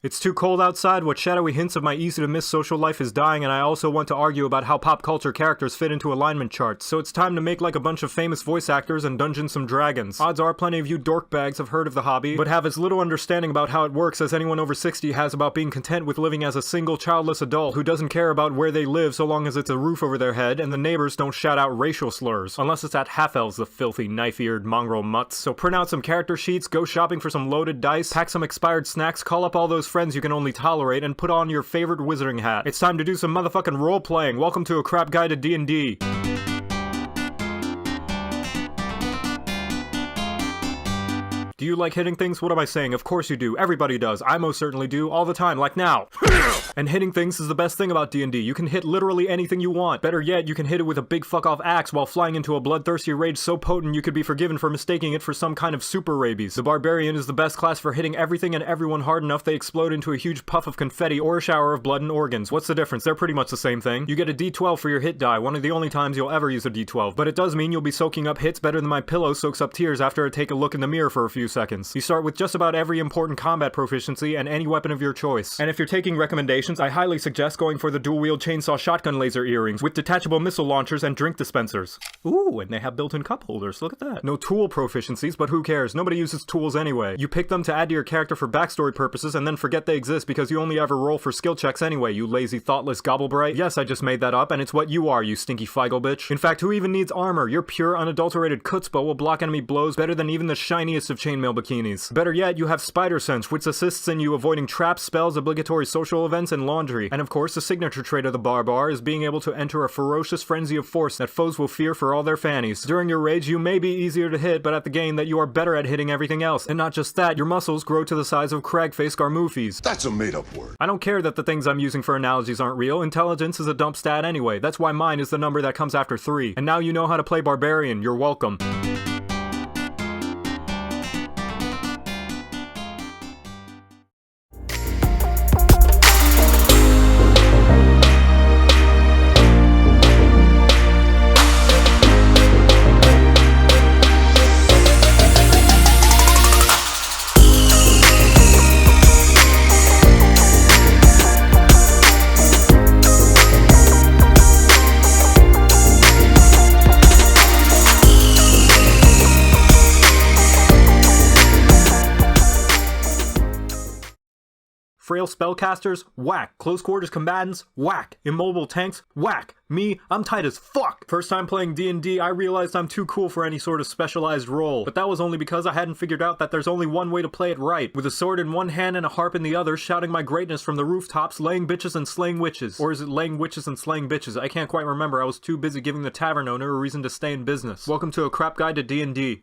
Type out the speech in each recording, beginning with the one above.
It's too cold outside, what shadowy hints of my easy-to-miss social life is dying, and I also want to argue about how pop culture characters fit into alignment charts, so it's time to make like a bunch of famous voice actors and Dungeons & Dragons. Odds are plenty of you dorkbags have heard of the hobby, but have as little understanding about how it works as anyone over 60 has about being content with living as a single childless adult who doesn't care about where they live so long as it's a roof over their head and the neighbors don't shout out racial slurs. Unless it's at half-elves, the filthy, knife-eared mongrel mutts. So print out some character sheets, go shopping for some loaded dice, pack some expired snacks, call up all those friends you can only tolerate, and put on your favorite wizarding hat. It's time to do some motherfucking role-playing. Welcome to A Crap Guide to D&D. Do you like hitting things? What am I saying? Of course you do. Everybody does. I most certainly do. All the time. Like now. And hitting things is the best thing about D&D. You can hit literally anything you want. Better yet, you can hit it with a big fuck-off axe while flying into a bloodthirsty rage so potent you could be forgiven for mistaking it for some kind of super rabies. The Barbarian is the best class for hitting everything and everyone hard enough they explode into a huge puff of confetti or a shower of blood and organs. What's the difference? They're pretty much the same thing. You get a D12 for your hit die, one of the only times you'll ever use a D12. But it does mean you'll be soaking up hits better than my pillow soaks up tears after I take a look in the mirror for a few seconds. You start with just about every important combat proficiency and any weapon of your choice. And if you're taking recommendations, I highly suggest going for the dual-wield chainsaw shotgun laser earrings with detachable missile launchers and drink dispensers. Ooh, and they have built-in cup holders, look at that. No tool proficiencies, but who cares? Nobody uses tools anyway. You pick them to add to your character for backstory purposes and then forget they exist because you only ever roll for skill checks anyway, you lazy, thoughtless gobblebright. Yes, I just made that up, and it's what you are, you stinky feigl bitch. In fact, who even needs armor? Your pure, unadulterated chutzpah will block enemy blows better than even the shiniest of chainmail bikinis. Better yet, you have spider sense, which assists in you avoiding traps, spells, obligatory social events, and laundry. And of course, the signature trait of the barbar is being able to enter a ferocious frenzy of force that foes will fear for all their fannies. During your rage, you may be easier to hit, but at the game that you are better at hitting everything else. And not just that, your muscles grow to the size of crag-faced garmoofis. That's a made-up word. I don't care that the things I'm using for analogies aren't real. Intelligence is a dump stat anyway. That's why mine is the number that comes after 3. And now you know how to play Barbarian. You're welcome. Frail spellcasters? Whack. Close quarters combatants? Whack. Immobile tanks? Whack. Me? I'm tight as fuck. First time playing D&D, I realized I'm too cool for any sort of specialized role. But that was only because I hadn't figured out that there's only one way to play it right. With a sword in one hand and a harp in the other, shouting my greatness from the rooftops, laying bitches and slaying witches. Or is it laying witches and slaying bitches? I can't quite remember. I was too busy giving the tavern owner a reason to stay in business. Welcome to A Crap Guide to D&D.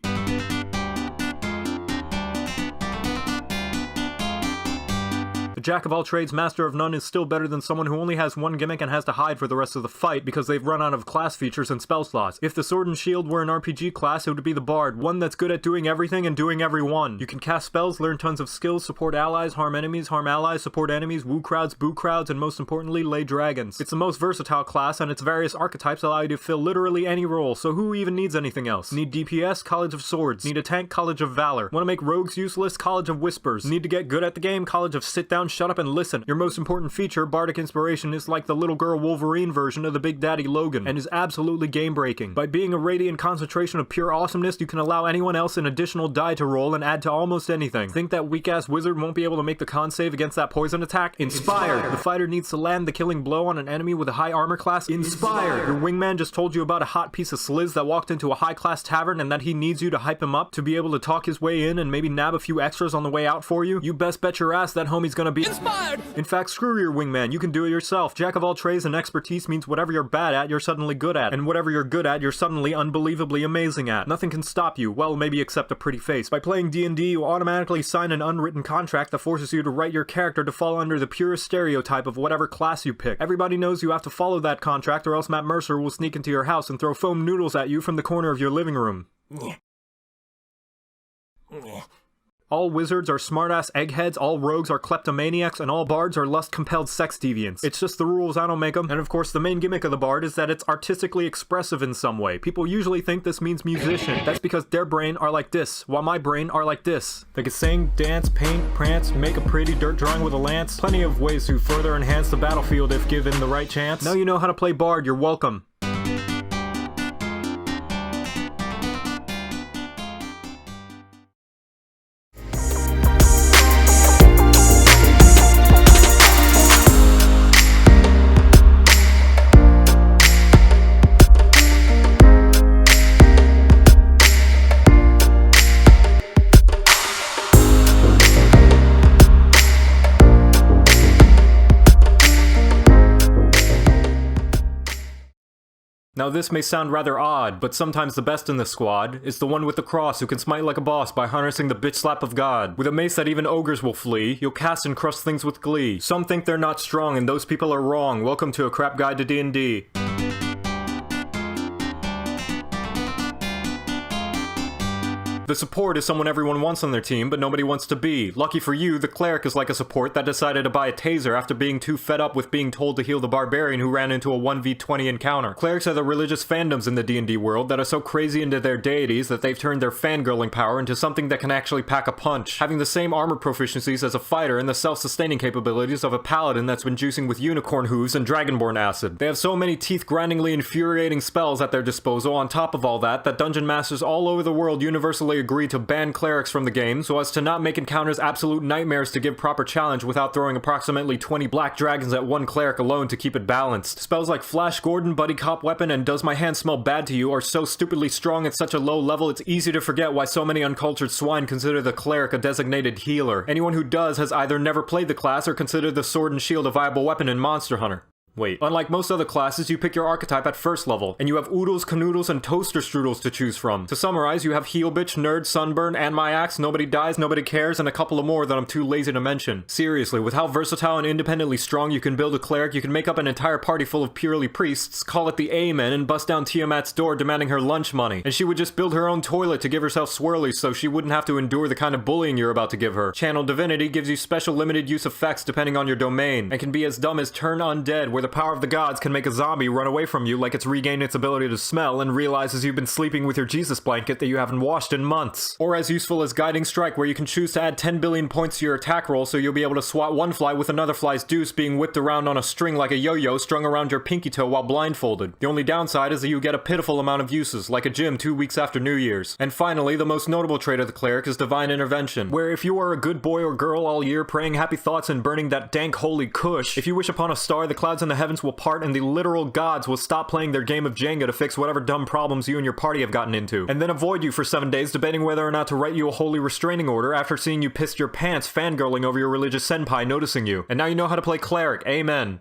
Jack of all trades, master of none is still better than someone who only has one gimmick and has to hide for the rest of the fight because they've run out of class features and spell slots. If the sword and shield were an RPG class, it would be the bard, one that's good at doing everything and doing everyone. You can cast spells, learn tons of skills, support allies, harm enemies, harm allies, support enemies, woo crowds, boo crowds, and most importantly, lay dragons. It's the most versatile class, and its various archetypes allow you to fill literally any role, so who even needs anything else? Need DPS? College of Swords. Need a tank? College of Valor. Want to make rogues useless? College of Whispers. Need to get good at the game? College of Sit Down, Shut Up, and Listen. Your most important feature, Bardic Inspiration, is like the little girl Wolverine version of the Big Daddy Logan, and is absolutely game-breaking. By being a radiant concentration of pure awesomeness, you can allow anyone else an additional die to roll and add to almost anything. Think that weak-ass wizard won't be able to make the con save against that poison attack? Inspired! The fighter needs to land the killing blow on an enemy with a high armor class? Inspired! Your wingman just told you about a hot piece of sliz that walked into a high-class tavern and that he needs you to hype him up to be able to talk his way in and maybe nab a few extras on the way out for you? You best bet your ass that homie's gonna be inspired! In fact, screw your wingman, you can do it yourself. Jack of all trades and expertise means whatever you're bad at, you're suddenly good at, and whatever you're good at, you're suddenly unbelievably amazing at. Nothing can stop you, well, maybe except a pretty face. By playing D&D, you automatically sign an unwritten contract that forces you to write your character to fall under the purest stereotype of whatever class you pick. Everybody knows you have to follow that contract or else Matt Mercer will sneak into your house and throw foam noodles at you from the corner of your living room. All wizards are smartass eggheads, all rogues are kleptomaniacs, and all bards are lust-compelled sex deviants. It's just the rules, I don't make them. And of course, the main gimmick of the bard is that it's artistically expressive in some way. People usually think this means musician. That's because their brain are like this, while my brain are like this. They can sing, dance, paint, prance, make a pretty dirt drawing with a lance. Plenty of ways to further enhance the battlefield if given the right chance. Now you know how to play bard, you're welcome. Now this may sound rather odd, but sometimes the best in the squad is the one with the cross who can smite like a boss by harnessing the bitch slap of God. With a mace that even ogres will flee, you'll cast and crush things with glee. Some think they're not strong and those people are wrong. Welcome to a crap guide to D&D. The support is someone everyone wants on their team, but nobody wants to be. Lucky for you, the cleric is like a support that decided to buy a taser after being too fed up with being told to heal the barbarian who ran into a 1v20 encounter. Clerics are the religious fandoms in the D&D world that are so crazy into their deities that they've turned their fangirling power into something that can actually pack a punch, having the same armor proficiencies as a fighter and the self-sustaining capabilities of a paladin that's been juicing with unicorn hooves and dragonborn acid. They have so many teeth-grindingly infuriating spells at their disposal on top of all that dungeon masters all over the world universally agree to ban clerics from the game so as to not make encounters absolute nightmares to give proper challenge without throwing approximately 20 black dragons at one cleric alone to keep it balanced. Spells like Flash Gordon, Buddy Cop Weapon, and Does My Hand Smell Bad to You are so stupidly strong at such a low level it's easy to forget why so many uncultured swine consider the cleric a designated healer. Anyone who does has either never played the class or considered the sword and shield a viable weapon in Monster Hunter. Wait, unlike most other classes, you pick your archetype at first level, and you have oodles, canoodles, and toaster strudels to choose from. To summarize, you have Heel Bitch, Nerd, Sunburn, and My Axe, Nobody Dies, Nobody Cares, and a couple of more that I'm too lazy to mention. Seriously, with how versatile and independently strong you can build a cleric, you can make up an entire party full of purely priests, call it the Amen, and bust down Tiamat's door demanding her lunch money. And she would just build her own toilet to give herself swirlies so she wouldn't have to endure the kind of bullying you're about to give her. Channel Divinity gives you special limited use effects depending on your domain, and can be as dumb as Turn Undead, where the power of the gods can make a zombie run away from you like it's regained its ability to smell and realizes you've been sleeping with your Jesus blanket that you haven't washed in months. Or as useful as Guiding Strike, where you can choose to add 10 billion points to your attack roll so you'll be able to swat one fly with another fly's deuce being whipped around on a string like a yo-yo strung around your pinky toe while blindfolded. The only downside is that you get a pitiful amount of uses, like a gym 2 weeks after New Year's. And finally, the most notable trait of the cleric is Divine Intervention, where if you are a good boy or girl all year praying happy thoughts and burning that dank holy kush, if you wish upon a star, the clouds in the heavens will part and the literal gods will stop playing their game of Jenga to fix whatever dumb problems you and your party have gotten into, and then avoid you for 7 days debating whether or not to write you a holy restraining order after seeing you pissed your pants fangirling over your religious senpai noticing you. And now you know how to play cleric, amen.